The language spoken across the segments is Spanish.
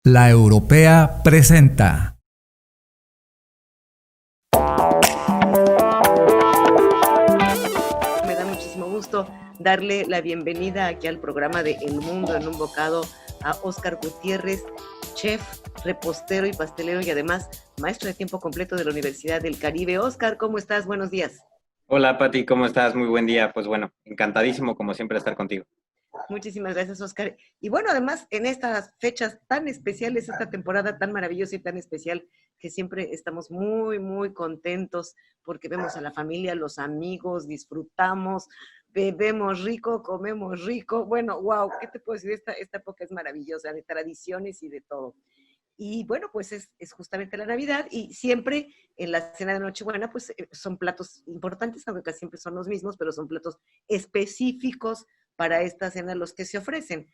La Europea presenta. Me da muchísimo gusto darle la bienvenida aquí al programa de El Mundo en un Bocado a Óscar Gutiérrez, chef, repostero y pastelero y además maestro de tiempo completo de la Universidad del Caribe. Óscar, ¿cómo estás? Buenos días. Hola Pati, ¿cómo estás? Muy buen día. Pues bueno, encantadísimo como siempre estar contigo. Muchísimas gracias, Óscar. Y bueno, además, en estas fechas tan especiales, esta temporada tan maravillosa y tan especial, que siempre estamos muy, muy contentos porque vemos a la familia, los amigos, disfrutamos, bebemos rico, comemos rico. Bueno, wow, ¿qué te puedo decir? Esta época es maravillosa, de tradiciones y de todo. Y bueno, pues es justamente la Navidad y siempre en la cena de Nochebuena, pues son platos importantes, aunque casi siempre son los mismos, pero son platos específicos para esta cena los que se ofrecen.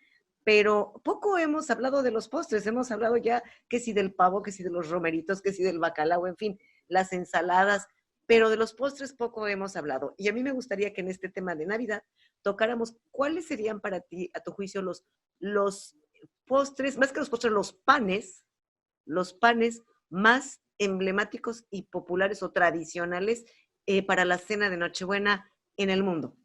Pero poco hemos hablado de los postres, hemos hablado ya que si del pavo, que si de los romeritos, que si del bacalao, en fin, las ensaladas, pero de los postres poco hemos hablado. Y a mí me gustaría que en este tema de Navidad tocáramos cuáles serían para ti, a tu juicio, los postres, más que los postres, los panes más emblemáticos y populares o tradicionales para la cena de Nochebuena en el mundo.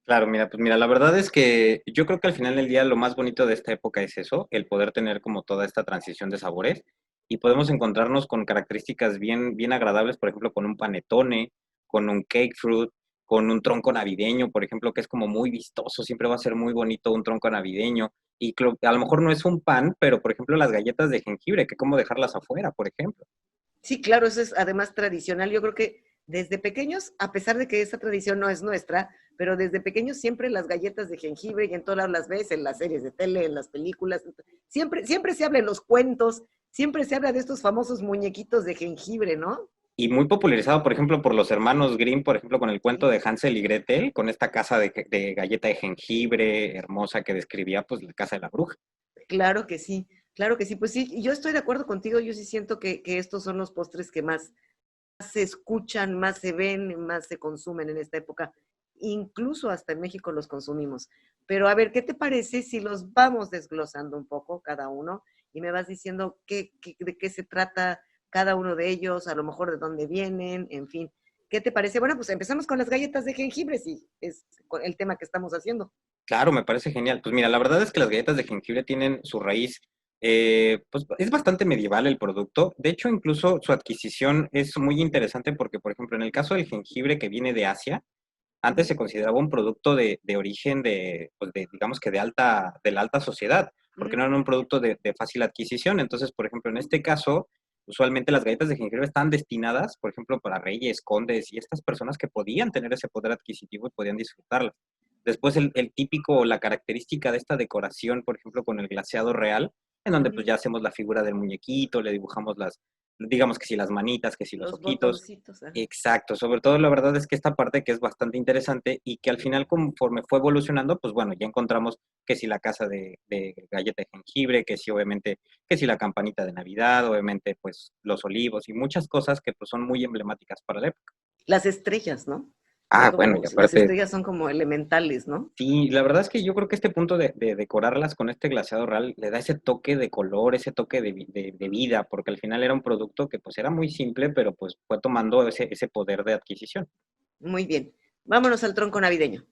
Claro, mira, pues mira, la verdad es que yo creo que al final del día lo más bonito de esta época es eso, el poder tener como toda esta transición de sabores y podemos encontrarnos con características bien agradables, por ejemplo, con un panetone, con un cake fruit, con un tronco navideño, por ejemplo, que es como muy vistoso, siempre va a ser muy bonito un tronco navideño y a lo mejor no es un pan, pero por ejemplo las galletas de jengibre, que cómo dejarlas afuera, por ejemplo. Sí, claro, eso es además tradicional. Yo creo que desde pequeños, a pesar de que esa tradición no es nuestra, pero desde pequeños siempre las galletas de jengibre y en todas las veces, en las series de tele, en las películas, siempre se habla en los cuentos, siempre se habla de estos famosos muñequitos de jengibre, ¿no? Y muy popularizado, por ejemplo, por los hermanos Grimm, por ejemplo, con el cuento de Hansel y Gretel, con esta casa de galleta de jengibre hermosa que describía, pues, la casa de la bruja. Claro que sí, claro que sí. Pues sí, yo estoy de acuerdo contigo, yo sí siento que estos son los postres que más se escuchan, más se ven, más se consumen en esta época. Incluso hasta en México los consumimos. Pero a ver, ¿qué te parece si los vamos desglosando un poco cada uno y me vas diciendo de qué se trata cada uno de ellos, a lo mejor de dónde vienen, en fin? ¿Qué te parece? Bueno, pues empezamos con las galletas de jengibre, sí, es el tema que estamos haciendo. Claro, me parece genial. Pues mira, la verdad es que las galletas de jengibre tienen su raíz, pues es bastante medieval el producto. De hecho, incluso su adquisición es muy interesante porque, por ejemplo, en el caso del jengibre que viene de Asia, antes se consideraba un producto de origen pues digamos que de la alta sociedad, porque no era un producto de fácil adquisición. Entonces, por ejemplo, en este caso, usualmente las galletas de jengibre están destinadas, por ejemplo, para reyes, condes y estas personas que podían tener ese poder adquisitivo y podían disfrutarlas. Después el típico, la característica de esta decoración, por ejemplo, con el glaseado real, en donde pues ya hacemos la figura del muñequito, le dibujamos digamos que si las manitas, que si los Los ojitos. botoncitos, ajá. Exacto, sobre todo la verdad es que esta parte que es bastante interesante y que al final conforme fue evolucionando, pues bueno, ya encontramos que si la casa de galleta de jengibre, que si obviamente, que si la campanita de Navidad, obviamente pues los olivos y muchas cosas que pues son muy emblemáticas para la época. Las estrellas, ¿no? Son Ah, bueno, como, y las aparte, estrellas son como elementales, ¿no? sí, la verdad es que yo creo que este punto de decorarlas con este glaseado real le da ese toque de color, ese toque de vida, porque al final era un producto que pues era muy simple, pero pues fue tomando ese poder de adquisición. Muy bien. Vámonos al tronco navideño.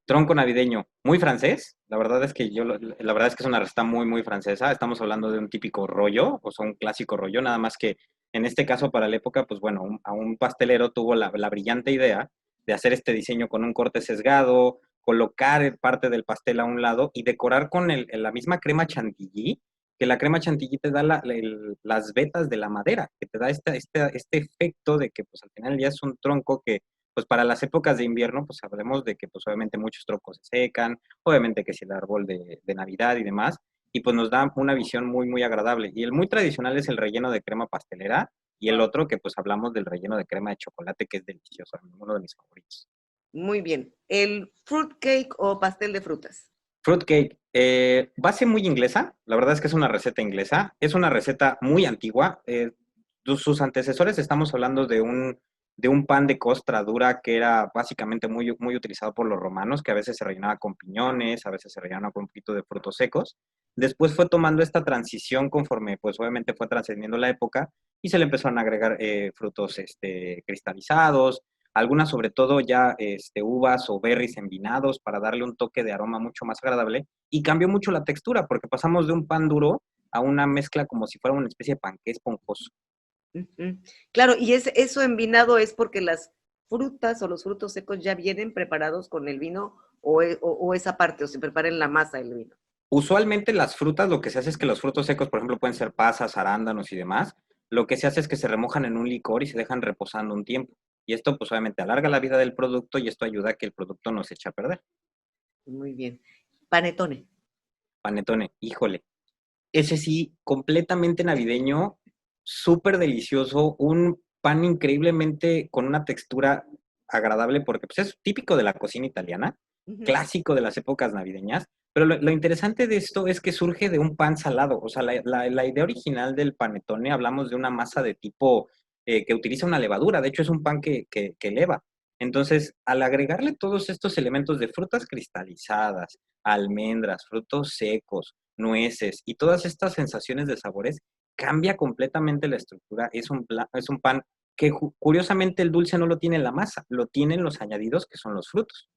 Tronco navideño, muy francés. La verdad es que la verdad es que es una receta muy francesa. Estamos hablando de un típico rollo, o sea, un clásico rollo, nada más que en este caso para la época, pues bueno, a un pastelero tuvo la brillante idea de hacer este diseño con un corte sesgado, colocar parte del pastel a un lado y decorar con la misma crema chantilly, que la crema chantilly te da las vetas de la madera, que te da este efecto de que pues al final ya es un tronco que pues para las épocas de invierno, pues sabremos de que pues obviamente muchos troncos se secan, obviamente que si el árbol de Navidad y demás, y pues nos da una visión muy agradable. Y el muy tradicional es el relleno de crema pastelera, y el otro que pues hablamos del relleno de crema de chocolate, que es delicioso, uno de mis favoritos. Muy bien. El fruit cake o pastel de frutas. Fruitcake, base muy inglesa, la verdad es que es una receta inglesa, es una receta muy antigua, sus antecesores estamos hablando de de un pan de costra dura que era básicamente muy, muy utilizado por los romanos, que a veces se rellenaba con piñones, a veces se rellenaba con un poquito de frutos secos. Después fue tomando esta transición conforme, pues obviamente fue trascendiendo la época y se le empezaron a agregar frutos cristalizados, algunas sobre todo ya uvas o berries envinados para darle un toque de aroma mucho más agradable y cambió mucho la textura porque pasamos de un pan duro a una mezcla como si fuera una especie de panqué esponjoso. Ujú. Claro, y eso envinado es porque las frutas o los frutos secos ya vienen preparados con el vino o esa parte, o se prepara en la masa el vino. Usualmente las frutas, lo que se hace es que los frutos secos, por ejemplo, pueden ser pasas, arándanos y demás, lo que se hace es que se remojan en un licor y se dejan reposando un tiempo. Y esto, pues obviamente, alarga la vida del producto y esto ayuda a que el producto no se eche a perder. Muy bien. Panetone. Panetone, híjole. Ese sí, completamente navideño, súper delicioso, un pan increíblemente con una textura agradable porque pues, es típico de la cocina italiana, Ujú. clásico de las épocas navideñas, pero lo interesante de esto es que surge de un pan salado, o sea, la idea original del panetone, hablamos de una masa de tipo que utiliza una levadura, de hecho es un pan que eleva. Entonces, al agregarle todos estos elementos de frutas cristalizadas, almendras, frutos secos, nueces y todas estas sensaciones de sabores, cambia completamente la estructura. Es un pan que curiosamente el dulce no lo tiene en la masa, lo tienen los añadidos que son los frutos.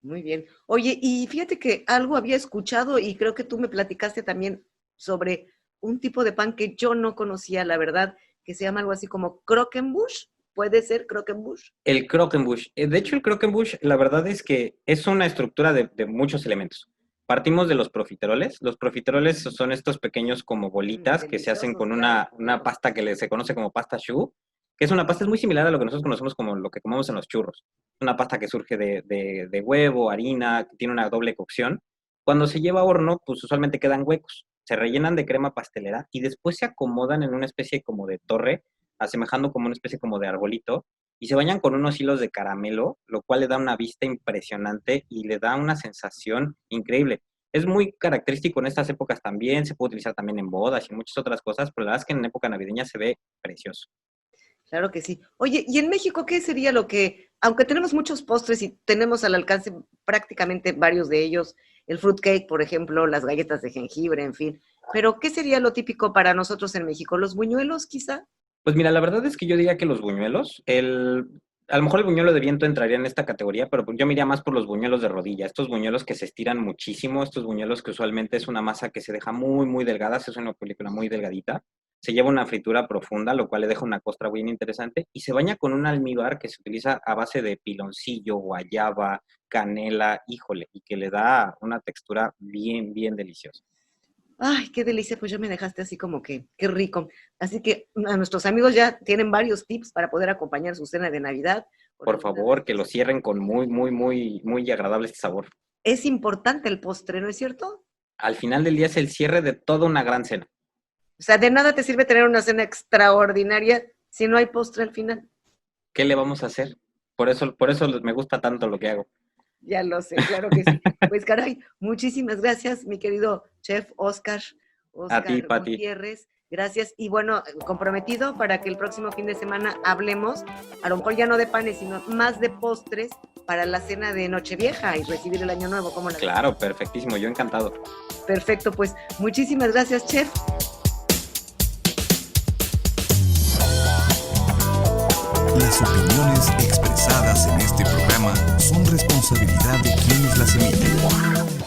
Muy bien. Oye, y fíjate que algo había escuchado y creo que tú me platicaste también sobre un tipo de pan que yo no conocía, la verdad, que se llama algo así como croquembouche. ¿Puede ser croquembouche? El croquembouche. De hecho, el croquembouche, la verdad es que es una estructura de muchos elementos. Partimos de los profiteroles. Los profiteroles son estos pequeños como bolitas que se hacen con una pasta que se conoce como pasta choux, que es una pasta, es muy similar a lo que nosotros conocemos como lo que comemos en los churros. Una pasta que surge de huevo, harina, que tiene una doble cocción. Cuando se lleva a horno, pues usualmente quedan huecos. Se rellenan de crema pastelera y después se acomodan en una especie como de torre, asemejando como una especie como de arbolito, y se bañan con unos hilos de caramelo, lo cual le da una vista impresionante y le da una sensación increíble. Es muy característico en estas épocas también, se puede utilizar también en bodas y muchas otras cosas, pero la verdad es que en época navideña se ve precioso. Claro que sí. Oye, ¿y en México qué sería lo que, aunque tenemos muchos postres y tenemos al alcance prácticamente varios de ellos, el fruit cake, por ejemplo, las galletas de jengibre, en fin, pero ¿qué sería lo típico para nosotros en México? ¿Los buñuelos, quizá? Pues mira, la verdad es que yo diría que los buñuelos, a lo mejor el buñuelo de viento entraría en esta categoría, pero yo me iría más por los buñuelos de rodilla, estos buñuelos que se estiran muchísimo, estos buñuelos que usualmente es una masa que se deja muy, muy delgada, es una película muy delgadita, se lleva una fritura profunda, lo cual le deja una costra bien interesante, y se baña con un almíbar que se utiliza a base de piloncillo, guayaba, canela, híjole, y que le da una textura bien, bien deliciosa. Ay, qué delicia, pues ya me dejaste así como que, qué rico. Así que a nuestros amigos ya tienen varios tips para poder acompañar su cena de Navidad. Por favor, que lo cierren con muy, muy, muy, muy agradable este sabor. Es importante el postre, ¿no es cierto? Al final del día es el cierre de toda una gran cena. O sea, de nada te sirve tener una cena extraordinaria si no hay postre al final. ¿Qué le vamos a hacer? Por eso me gusta tanto lo que hago. Ya lo sé, claro que sí. Pues caray, muchísimas gracias, mi querido chef Oscar A ti, Pati. Gutiérrez. Gracias. Y bueno, comprometido para que el próximo fin de semana hablemos, a lo mejor ya no de panes, sino más de postres para la cena de Nochevieja y recibir el Año Nuevo. ¿Cómo la ves? Claro, perfectísimo, yo encantado. Perfecto, pues muchísimas gracias, chef. Las opiniones expresadas en este programa son responsabilidad de quienes las emiten.